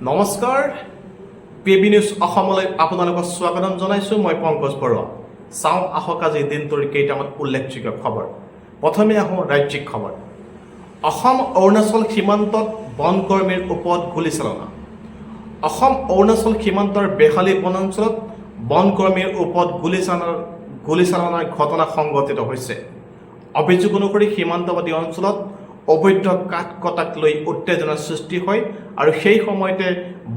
নমস্কাৰ PB news অসমলৈ আপোনালোকক স্বাগতম জনাইছো মই পংকজ বৰুৱা চাওঁ আহক আজি দিনটোৰ কেইটামান উল্লেখযোগ্য খবৰ প্ৰথমে আহোঁ ৰাজ্যিক খবৰ অসম অৰুণাচল সীমান্তত বনকৰ্মীৰ ওপৰত গুলীচালনা অসম অৰুণাচল সীমান্তৰ বেহালী বনাঞ্চলত বনকৰ্মীৰ ওপৰত গুলীচালনাৰ ঘটনা সংঘটিত হৈছে অভিযোগ অনুসৰি সীমান্তৱৰ্তী অঞ্চলত অবৈধ কাঠ কটাক লৈ উত্তেজনাৰ সৃষ্টি হয় আৰু সেই সময়তে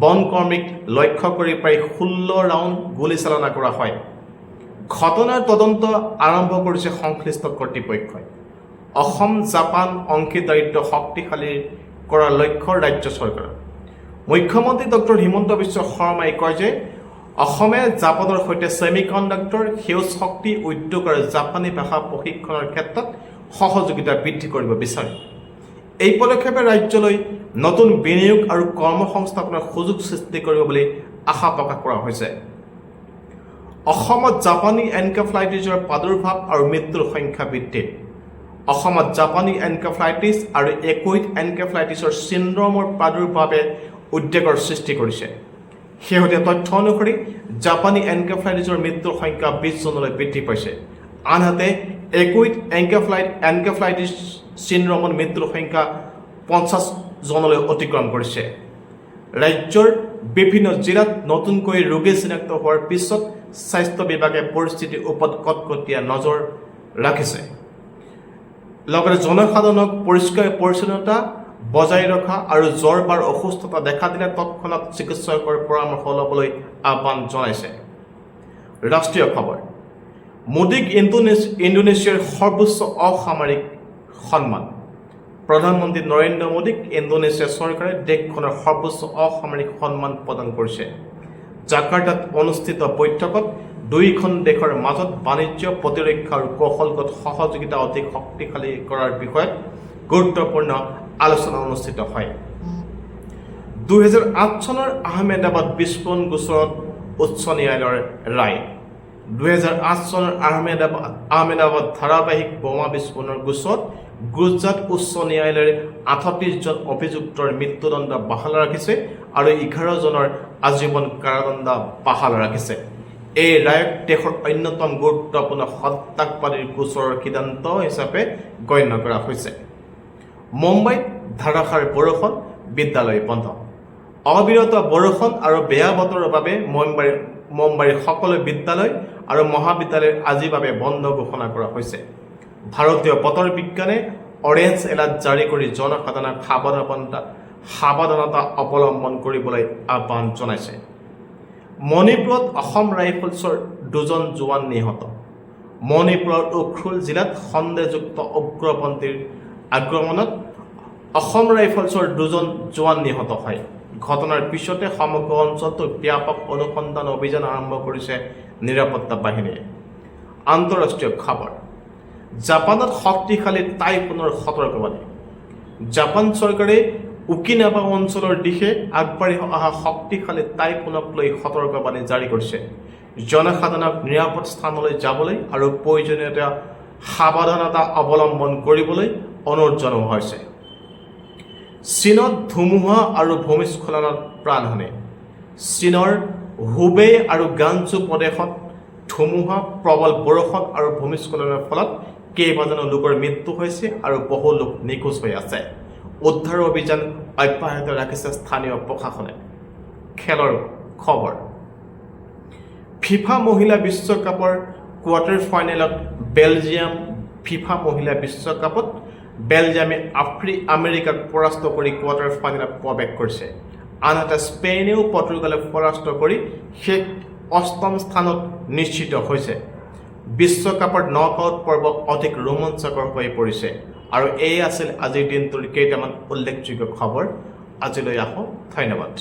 বনকৰ্মীক লক্ষ্য কৰি প্ৰায় 16 ৰাউণ্ড গুলীচালনা কৰা হয় ঘটনাৰ তদন্ত আৰম্ভ কৰিছে সংশ্লিষ্ট কৰ্তৃপক্ষই অসম জাপান অংশীদাৰিত্ব শক্তিশালী কৰাৰ লক্ষ্য ৰাজ্য চৰকাৰৰ মুখ্যমন্ত্ৰী ডক্টৰ হিমন্ত বিশ্ব শৰ্মাই কয় যে অসমে জাপানৰ সৈতে ছেমিকণ্ডাক্টৰ সেউজ শক্তি উদ্যোগ আৰু জাপানী ভাষা প্ৰশিক্ষণৰ ক্ষেত্ৰত সহযোগিতা বৃদ্ধি কৰিব বিচাৰে এই পদক্ষেপে ৰাজ্যলৈ নতুন বিনিয়োগ আৰু কৰ্মসংস্থাপনৰ সুযোগ সৃষ্টি কৰিব বুলি আশা প্ৰকাশ কৰা হৈছে অসমত জাপানী এনকেফেলাইটিছৰ প্ৰাদুৰ্ভাৱ আৰু মৃত্যুৰ সংখ্যা বৃদ্ধি অসমত জাপানী এনকেফেলাইটিছ আৰু একোইড এনকেফেলাইটিছৰ চিণ্ড্ৰমৰ প্ৰাদুৰ্ভাৱে উদ্বেগৰ সৃষ্টি কৰিছে শেহতীয়া তথ্য অনুসৰি জাপানী এনকেফেলাইটিছৰ মৃত্যুৰ সংখ্যা 20 জনলৈ বৃদ্ধি পাইছে আনহাতে একোইড এনকেফেলাইটিছ চিণ্ড্ৰমৰ মৃত্যুৰ সংখ্যা 50 জনলৈ অতিক্ৰম কৰিছে ৰাজ্যৰ বিভিন্ন জিলাত নতুনকৈ ৰোগী চিনাক্ত হোৱাৰ পিছত স্বাস্থ্য বিভাগে পৰিস্থিতিৰ ওপৰত কটকটীয়া নজৰ ৰাখিছে লগতে জনসাধাৰণক পৰিষ্কাৰ পৰিচ্ছন্নতা বজাই ৰখা আৰু জ্বৰ বা অসুস্থতা দেখা দিলে তৎক্ষণাত চিকিৎসকৰ পৰামৰ্শ ল'বলৈ আহ্বান জনাইছে ৰাষ্ট্ৰীয় খবৰ মোদীক ইণ্ডোনেছিয়াৰ সৰ্বোচ্চ অসামৰিক সন্মান প্ৰধানমন্ত্ৰী নৰেন্দ্ৰ মোদীক ইণ্ডোনেছিয়া চৰকাৰে দেশখনৰ সৰ্বোচ্চ অসামৰিক সন্মান প্ৰদান কৰিছে জাকাৰ্টাত অনুষ্ঠিত বৈঠকত দুয়োখন দেশৰ মাজত বাণিজ্য প্ৰতিৰক্ষা আৰু কৌশলগত সহযোগিতা অধিক শক্তিশালী কৰাৰ বিষয়ত গুৰুত্বপূৰ্ণ আলোচনা অনুষ্ঠিত হয় 2008 চনৰ আহমেদাবাদ বিস্ফোৰণ গোচৰত উচ্চ ন্যায়ালয়ৰ ৰায় 2008 চনৰ আহমেদাবাদ ধাৰাবাহিক বোমা বিস্ফোৰণৰ গোচৰত গুজৰাট উচ্চ ন্যায়ালয়ে 38 জন অভিযুক্তৰ মৃত্যুদণ্ড বাহাল ৰাখিছে আৰু 11 জনৰ আজীৱন কাৰাদণ্ড বাহাল ৰাখিছে এই ৰায়ক দেশৰ অন্যতম গুৰুত্বপূৰ্ণ সন্ত্ৰাসবাদীৰ গোচৰৰ সিদ্ধান্ত হিচাপে গণ্য কৰা হৈছে মুম্বাইত ধাৰাসাৰ বৰষুণ বিদ্যালয় বন্ধ অবিৰত বৰষুণ আৰু বেয়া বতৰৰ বাবে মুম্বাইৰ সকলো বিদ্যালয় আৰু মহাবিদ্যালয় আজিৰ বাবে বন্ধ ঘোষণা কৰা হৈছে ভাৰতীয় বতৰ বিজ্ঞানে অৰেঞ্জ এলাৰ্ট জাৰি কৰি জনসাধাৰণক সাৱধানতা অৱলম্বন কৰিবলৈ আহ্বান জনাইছে মণিপুৰত অসম ৰাইফলছৰ 2 জন জোৱান নিহত মণিপুৰৰ উখৰুল জিলাত সন্দেহযুক্ত উগ্ৰপন্থীৰ আক্ৰমণত অসম ৰাইফলছৰ 2 জন জোৱান নিহত হয় ঘটনাৰ পিছতে সমগ্ৰ অঞ্চলটোত ব্যাপক অনুসন্ধান অভিযান আৰম্ভ কৰিছে নিৰাপত্তা বাহিনীয়ে আন্তঃৰাষ্ট্ৰীয় খবৰ জাপানত শক্তিশালী টাইফুনৰ সতৰ্কবাণী জাপান চৰকাৰে উকিনাবা অঞ্চলৰ দিশে আগবাঢ়ি অহা শক্তিশালী টাইফুনক লৈ সতৰ্কবাণী জাৰি কৰিছে জনসাধাৰণক নিৰাপদ স্থানলৈ যাবলৈ আৰু প্ৰয়োজনীয়তা সাৱধানতা অৱলম্বন কৰিবলৈ অনুৰোধ জনোৱা হৈছে চীনত ধুমুহা আৰু ভূমিস্খলনত প্ৰাণহানি চীনৰ হুবেই আৰু গানজু প্ৰদেশত ধুমুহা প্ৰবল বৰষুণ আৰু ভূমিস্খলনৰ ফলত কেইবাজনো লোকৰ মৃত্যু হৈছে আৰু বহু লোক নিখোজ হৈ আছে উদ্ধাৰ অভিযান অব্যাহত ৰাখিছে স্থানীয় প্ৰশাসনে খেলৰ খবৰ ফিফা মহিলা বিশ্বকাপৰ কোৱাৰ্টাৰ ফাইনেলত ফিফা মহিলা বিশ্বকাপত বেলজিয়ামে আমেৰিকাক পৰাস্ত কৰি কোৱাৰ্টাৰ ফাইনেলত প্ৰৱেশ কৰিছে আনহাতে স্পেইনেও পৰ্তুগালক পৰাস্ত কৰি শেষ 8ম স্থানত নিশ্চিত হৈছে বিশ্বকাপৰ নকআউট পৰ্ব অধিক ৰোমাঞ্চকৰ হৈ পৰিছে আৰু এই আছিল আজিৰ দিনটোৰ কেইটামান উল্লেখযোগ্য খবৰ আজিলৈ আহোঁ ধন্যবাদ